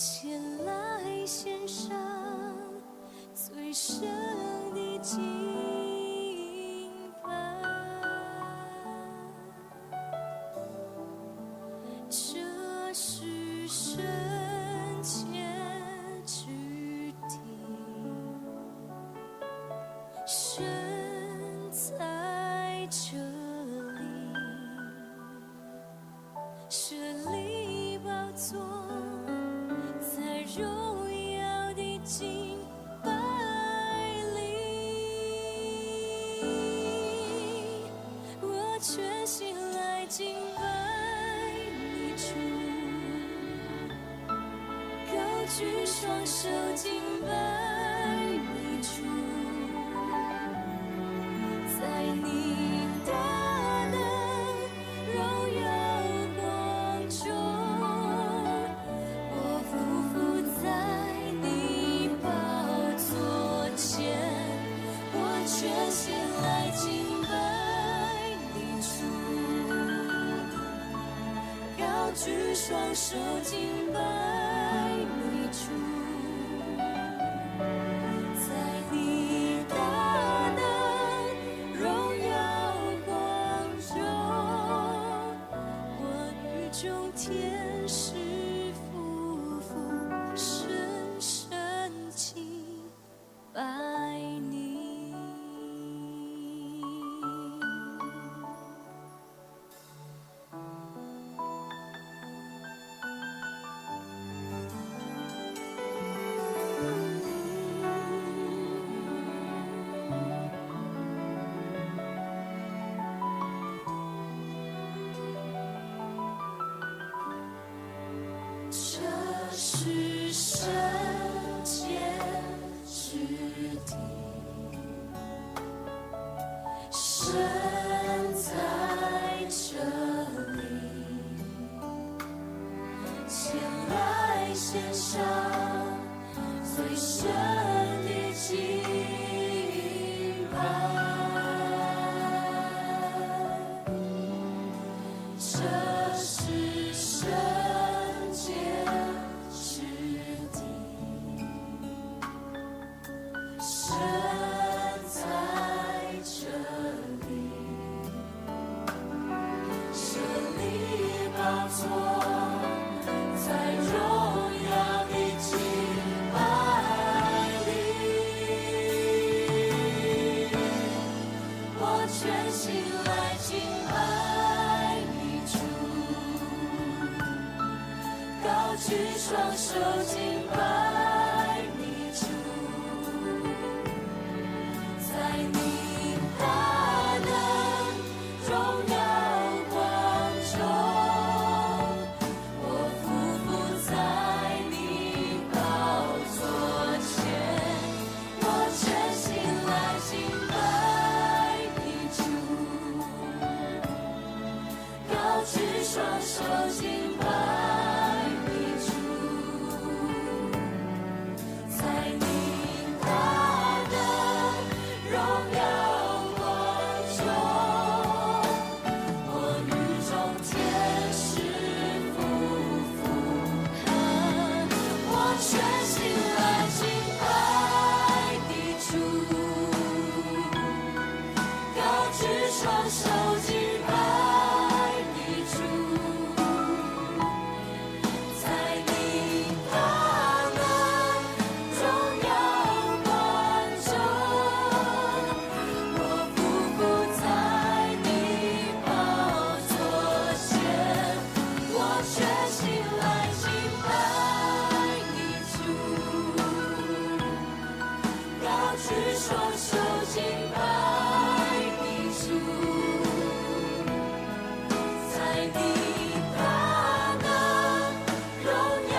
前来献上最深的敬拜，这是深切之地，神在这里，设立宝座，在荣耀的敬拜里，我全心来敬拜你主，高举双手敬拜你主，在你大能荣耀光中，我匍匐在你宝座前，我全心来敬拜你主，高举双手敬拜你主，在你大能荣耀光中，我与众天使夫妇深深敬拜你。这是圣洁之地，神在这里，前来献上最深的敬拜。这是圣洁之地，神在这里，设立宝座，在荣耀的敬拜里，我全心来敬拜你主，高举双手敬拜你主，在你大能荣耀光中，我匍匐在你宝座前，我全心来敬拜你主，高举双手敬拜你主，在你大能荣耀光中，我与众天使夫妇我全心来敬拜你主，高举双手敬拜你主，在你大能荣耀光中，我匍匐在你宝座前，我全心来敬拜你主，高举双手敬拜你主，在你大能荣耀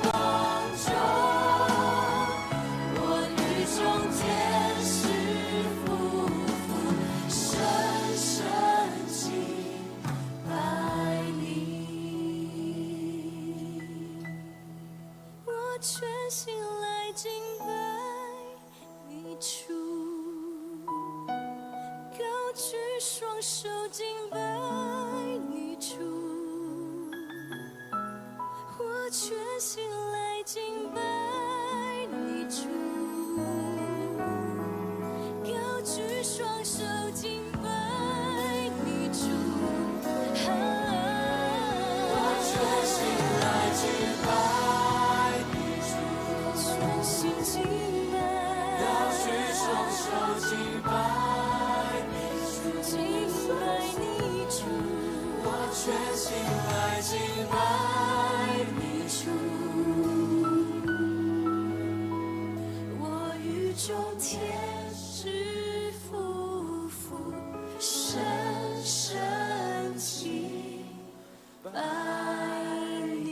光中，我与众天使夫妇深深敬拜你，我全心来敬拜你主，高举双手敬拜你主，我全心来敬拜你主，我全心来敬拜你主，我与众天使夫妇深深敬拜你。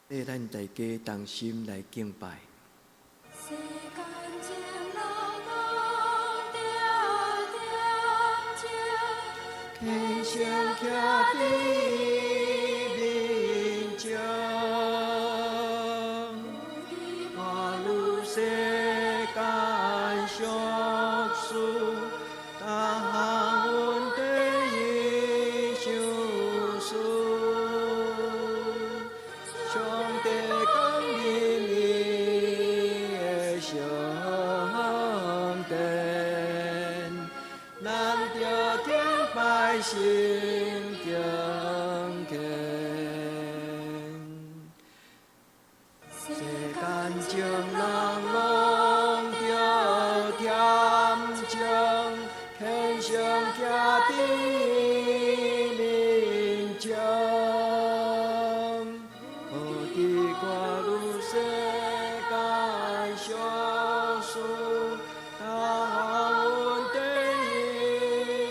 替咱大家同心来敬拜。世间情人拢定定情，天上徛伫面前，花如雪。心敬虔。世间情人拢着甜情，虔诚行伫面前。何知我愈世间俗事，他阮地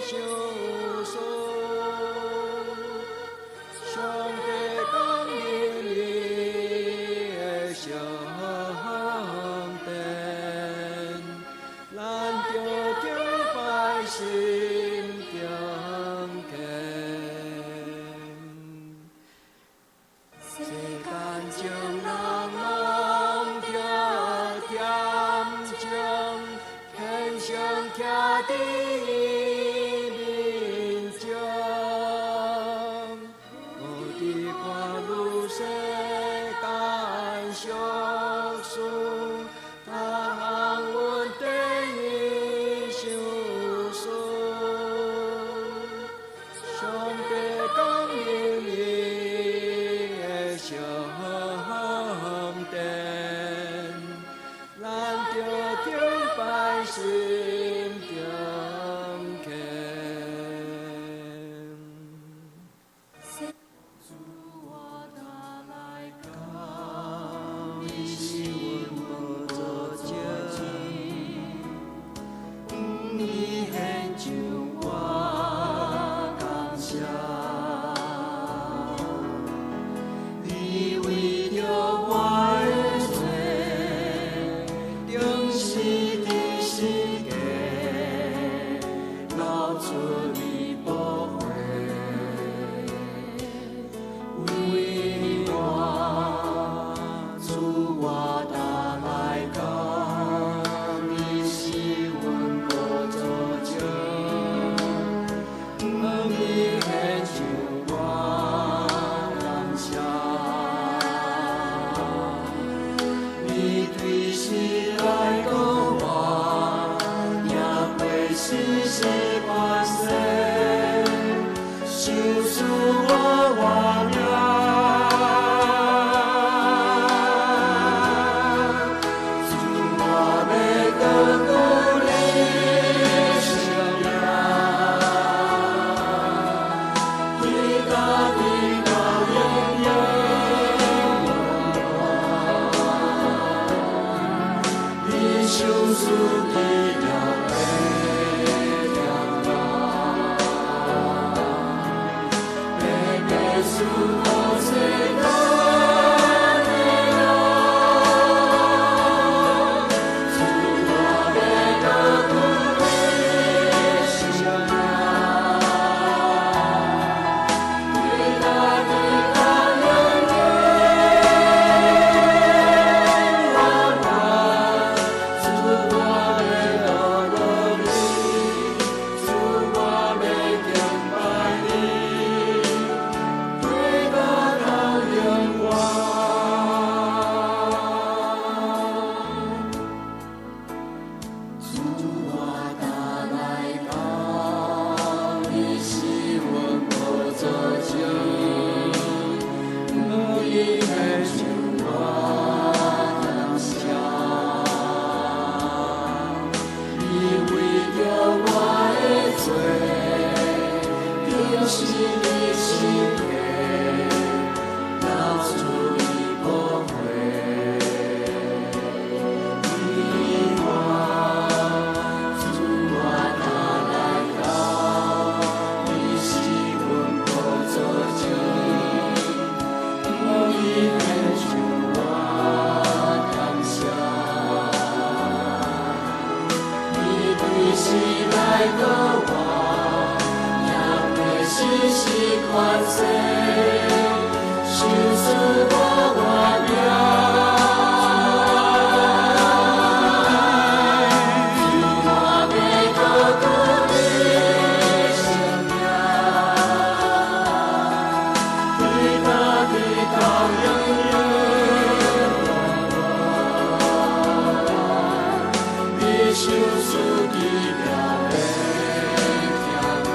相思。上帝讲明你的圣殿，咱着敬拜心敬虔。世间情人拢着甜情，虔诚徛伫面前。何知看愈世间俗事，他阮地相思。上帝讲明你的圣殿，咱着敬拜心敬虔。主我他来到，你是阮无做证，你献上我感谢，你为着我的罪，定是伫世界流出你宝血。为我，主我担来讲，你是阮无做证，你献上我感谢，你对世来讲我，也袂世世关世，受死我活命。受死记了要听我。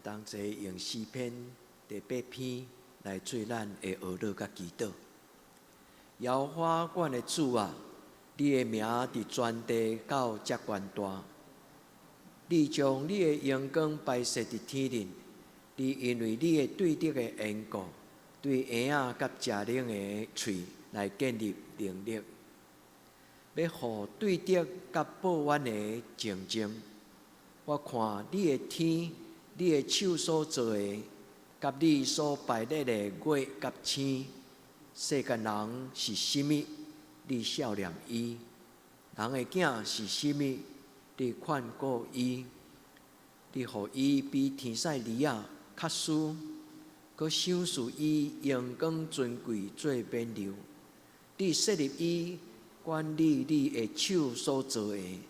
咱同齐用诗篇第8篇来做咱的学乐甲祈祷。耶和华阮的主啊，你的名伫全地到遮悬大。你将你的阳光摆设伫天顶，你因为你的对德的缘故，对婴仔甲邪灵的喙来建立能力，要互对德甲报怨的静静。我看你的天，你的手所做的，甲你所排列的月甲星，世间人是甚物，你笑念伊；人的囝是甚物，你劝告伊。你互伊比天使梨仔较输，佮赏赐伊阳光尊贵做冕旒。你设立伊管理你的手所做的，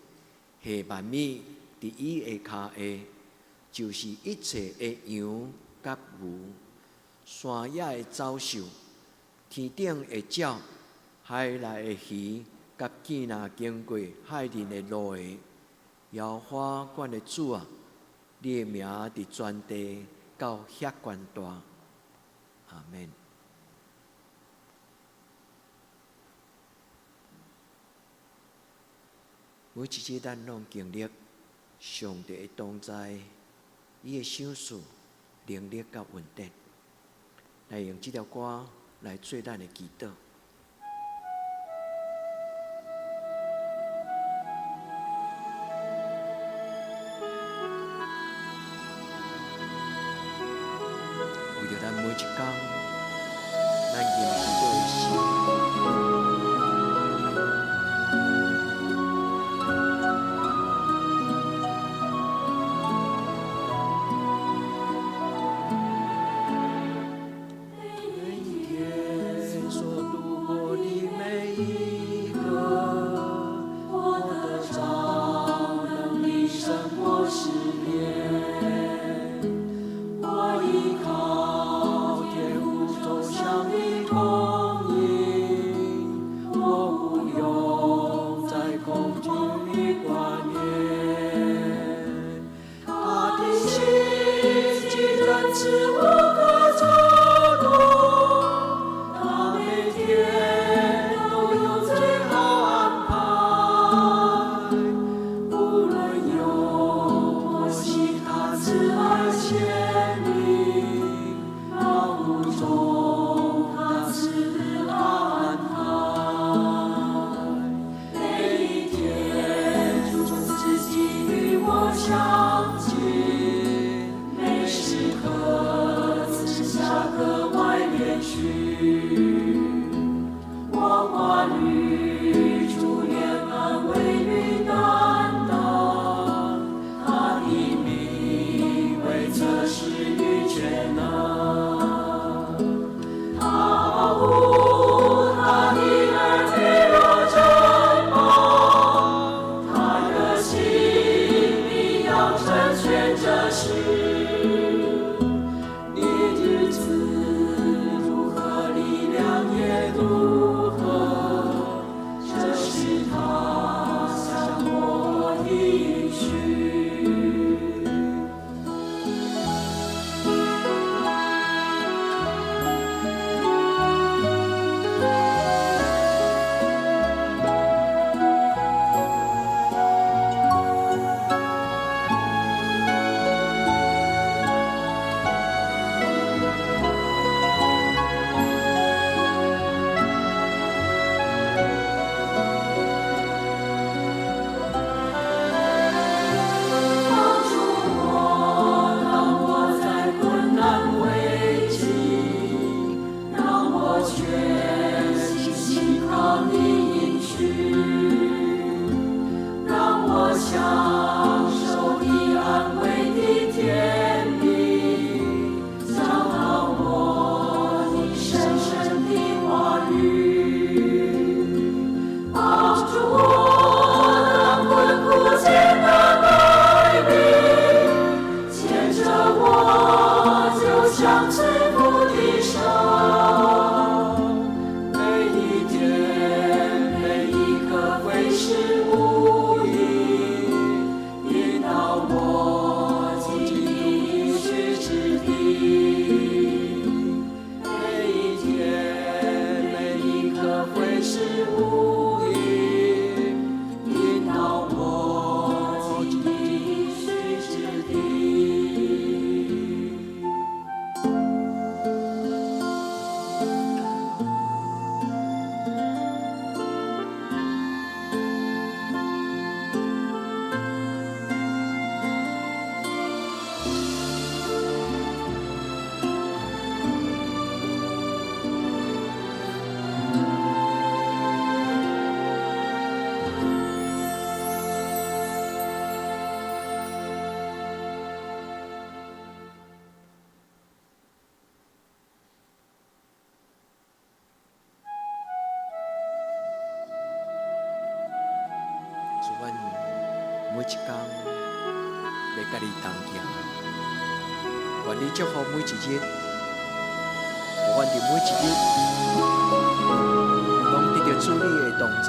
下万米伫伊的骹下，就是一切的羊甲牛，山野的走兽，天顶的鸟，海内的鱼，甲见若经过海面的路的。耶和华阮的主啊，你的名伫全地到遐悬大。阿免。每一日咱拢经历上帝的同在，伊的赏赐、能力甲稳定，来用这条歌来做咱的祈祷。为着咱每一天，咱用祈祷的心。我依靠天父走向的公义。一天要甲你同行。愿你祝福每一日，愿伫每一日拢得到主你的同在。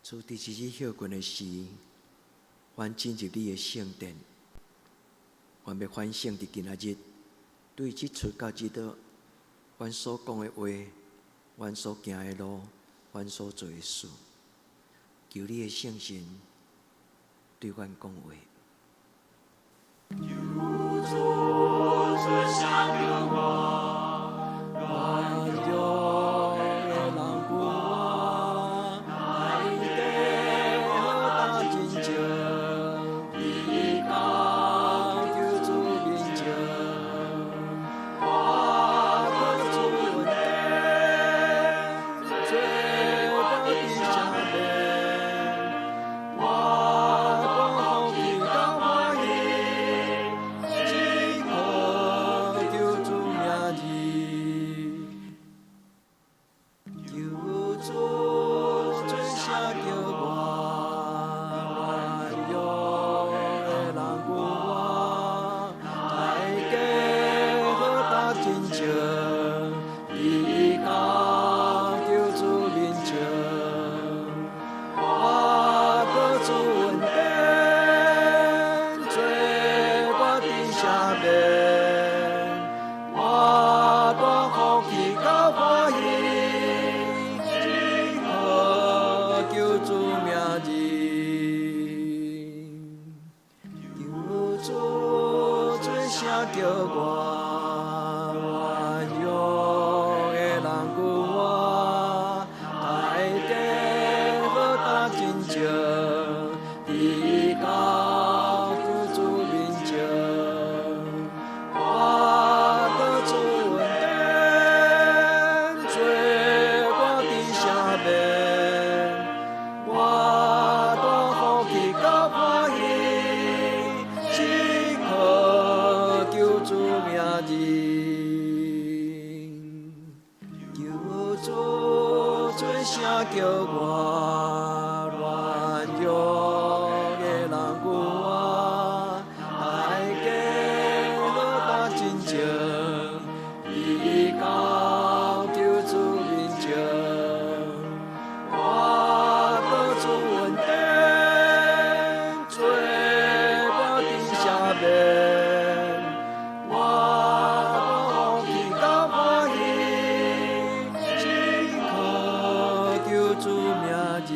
主伫一日休困的时，阮进入你的圣殿，阮要反省伫今仔日对即出到即倒，阮所讲的话，阮所行的路，阮所做的事，求你的圣神对阮讲话。叫我，软弱的人救我，大家好打真情，伫到救主面前，我倒出阮顶，做我伫下面，我大福气甲欢喜，只靠救主名字。救主做声叫我，软弱的人救我，大家好打真情，伊到救主面前，我倒出阮顶，做我伫下面，我大福气甲欢喜，只靠救主名字。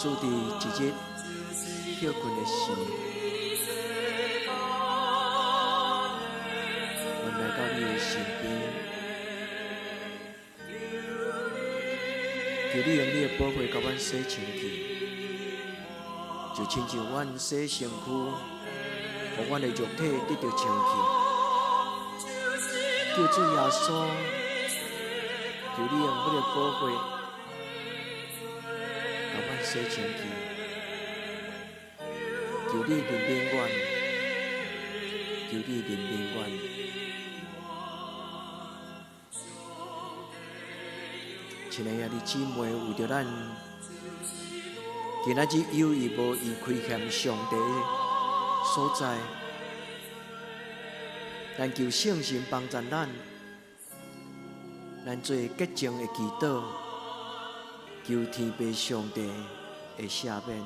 主伫一日休困的时，阮来到你的身边，求你用你的宝血甲阮洗清气，就亲像阮洗身躯，互阮的肉体得到清气。救主耶稣，求你用你的宝血。甲阮洗清气，求你怜悯阮，求你怜悯阮。亲爱的姊妹，为着咱今仔日有意无意亏欠上帝所在，但求圣神帮助咱做洁净的祈祷。求天父上帝的赦免。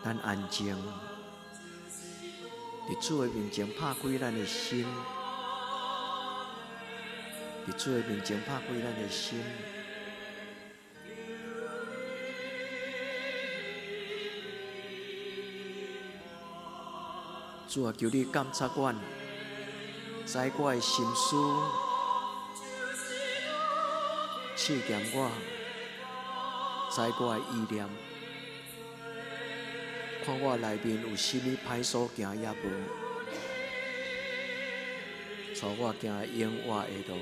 咱安静，伫主的面前拍开咱的心，伫主的面前拍开咱的心。主啊，求你监察阮，知我的心思，试验我，知我的意念，看我内面有甚物歹所行也无，带我行永活的路。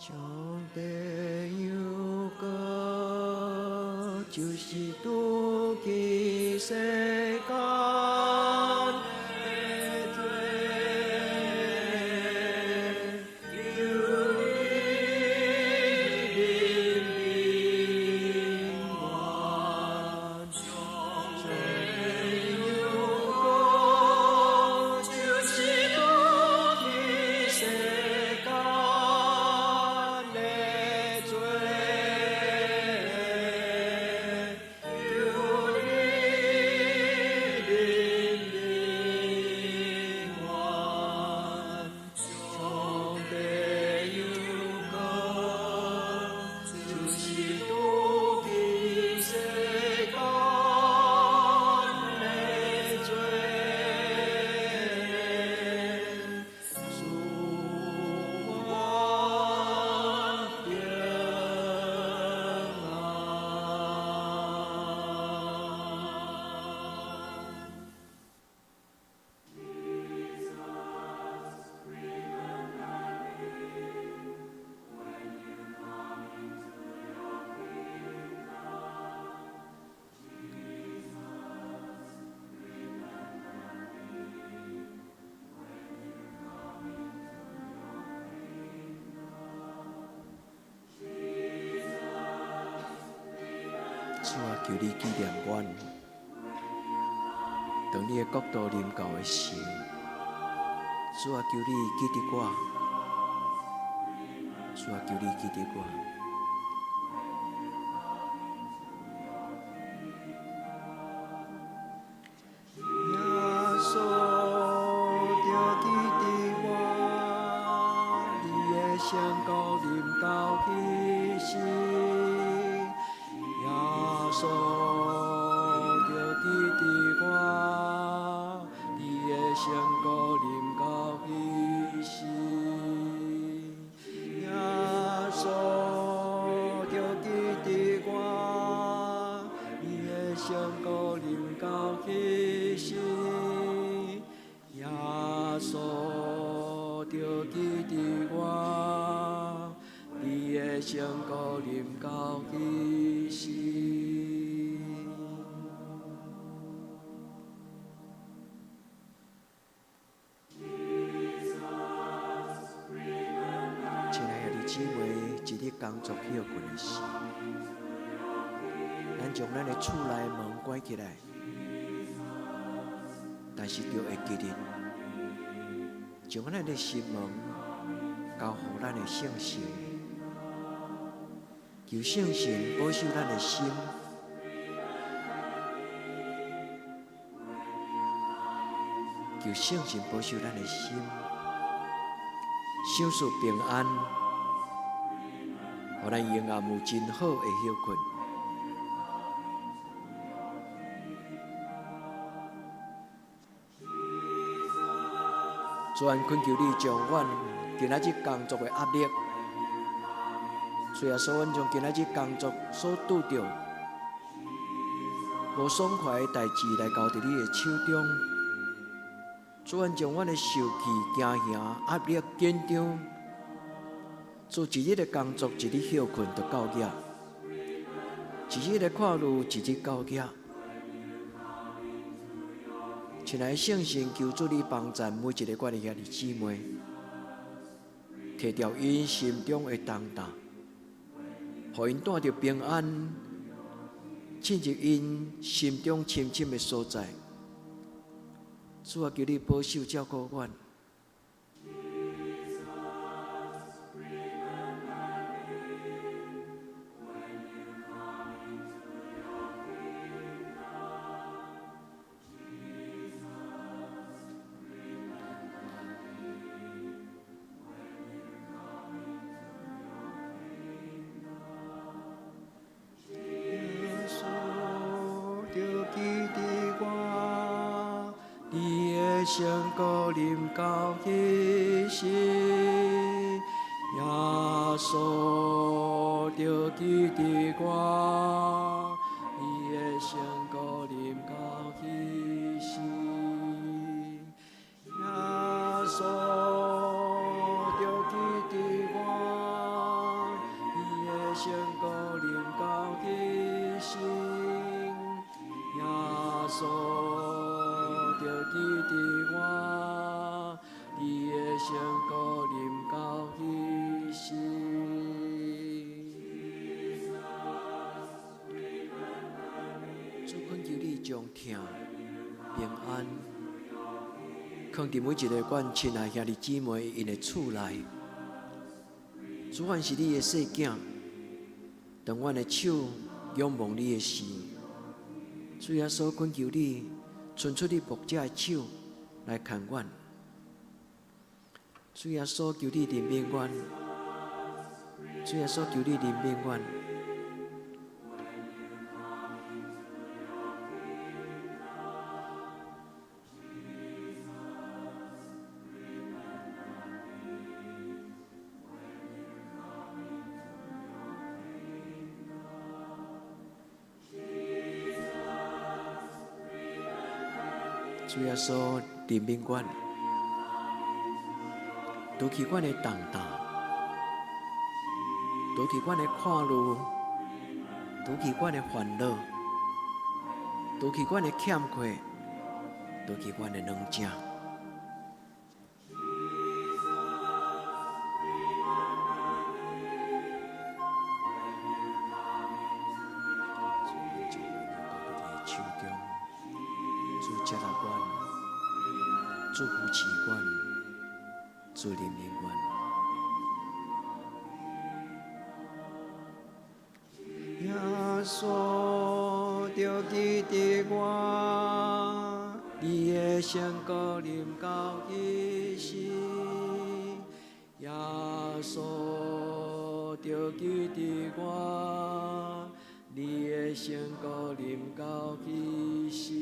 上帝有个就是拄起世间的罪，求你纪念阮，当你的国度临到的时，主啊，求你记得我，主啊，求你记得我。圣高临到彼时，耶稣就记得我，你的圣高临到彼时，耶稣就记得我，你的圣高临到彼时，耶稣就记得我，你的圣高临到彼时。亲爱的姊妹，一日工作休困的时，咱将咱的厝内门关起来，但是就会记得，将咱的心门交予咱的圣神，求圣神保守咱的心，求圣神保守咱的心，享受平安，予咱永远有真好的休困。主啊，恳求你将阮今仔日工作的压力，主啊，所阮将今仔日工作所拄着无爽快的代志来交伫你的手中。主啊，将阮的受气、惊吓、压力、紧张，做一日的工作，一日休困就到遐；一日的看路，一日到遐。亲爱的圣神，求主你帮助每一个我的兄弟姊妹，摕掉因心中的重担，互因带着平安，进入因心中深深的所在。主啊，求你保守照顾阮。圣高临到彼时，耶稣就记得我，你的圣高临到彼时，耶稣就记得我，你的圣高临到彼时，耶稣。就记得我，你的圣高临到彼时。主恳求你将疼、平安，放伫每一个阮亲爱兄弟姊妹因的厝内。主凡是你的细囝，当阮的手仰望你的时，主耶稣恳求你。伸出你牧者的手来看阮，主耶稣求你怜悯阮，主耶稣求你怜悯阮。主耶稣怜悯阮，除去阮的重担，除去阮的看路，除去阮的烦恼，除去阮的欠缺，除去阮的软弱。手中，主接纳阮，主扶持阮，主怜悯阮。耶稣着记得我，你的圣膏临到一时。耶稣着记得我，你的圣膏临到一时。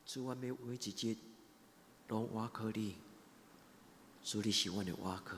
主，阮要每一日拢倚靠你，主，你是阮的倚靠。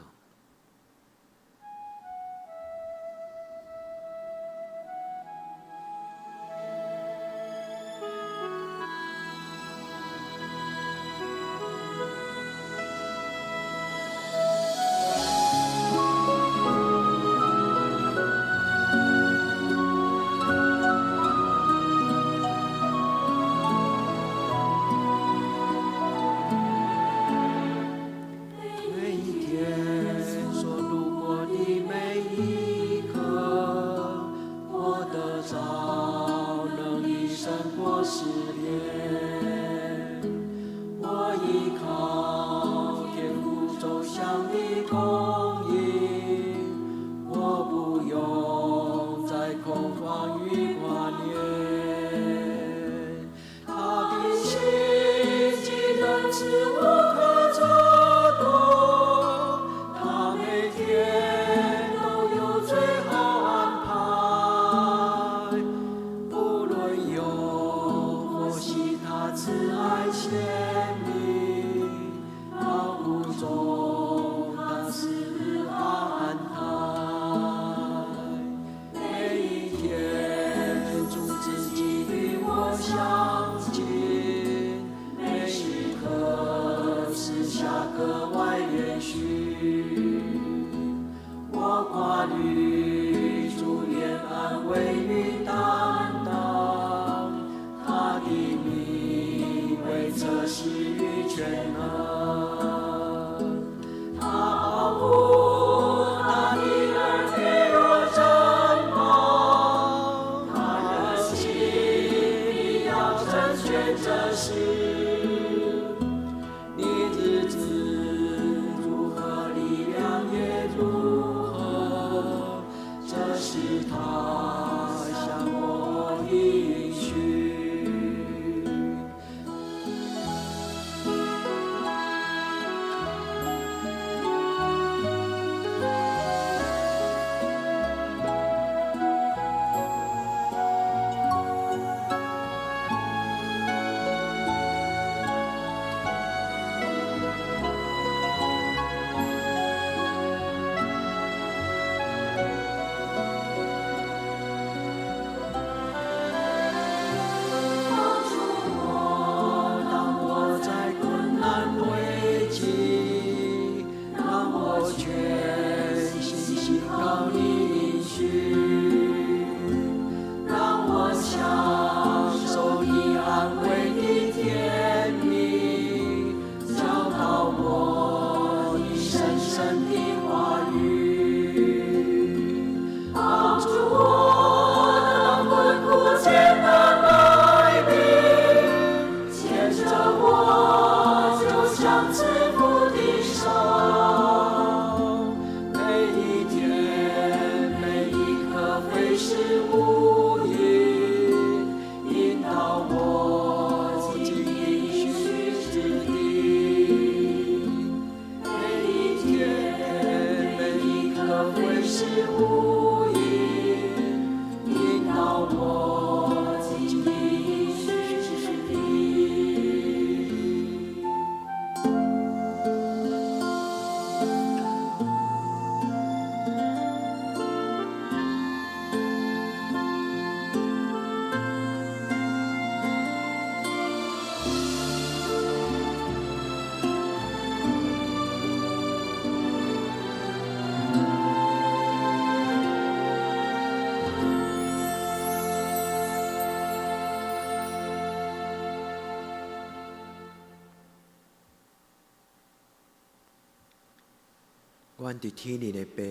阮伫天灵的爸，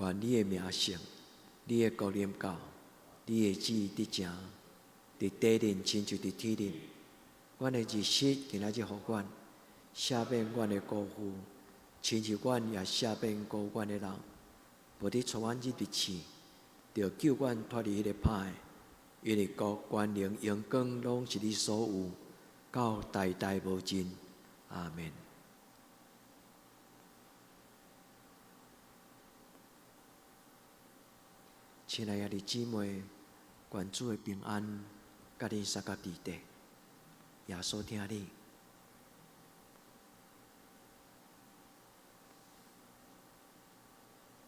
愿你的名圣，你的国临到，你的旨意得成，伫地灵亲像伫天灵。阮的日食今仔日互阮，赦免阮的辜负，亲像阮也赦免辜负阮的人，无伫带阮入地试，着救阮脱离迄个歹的。因为国、权、能、荣光，拢是你所有，到代代无尽。阿门。亲爱的姊妹，愿主的平安，甲恁相甲伫地。耶稣听你。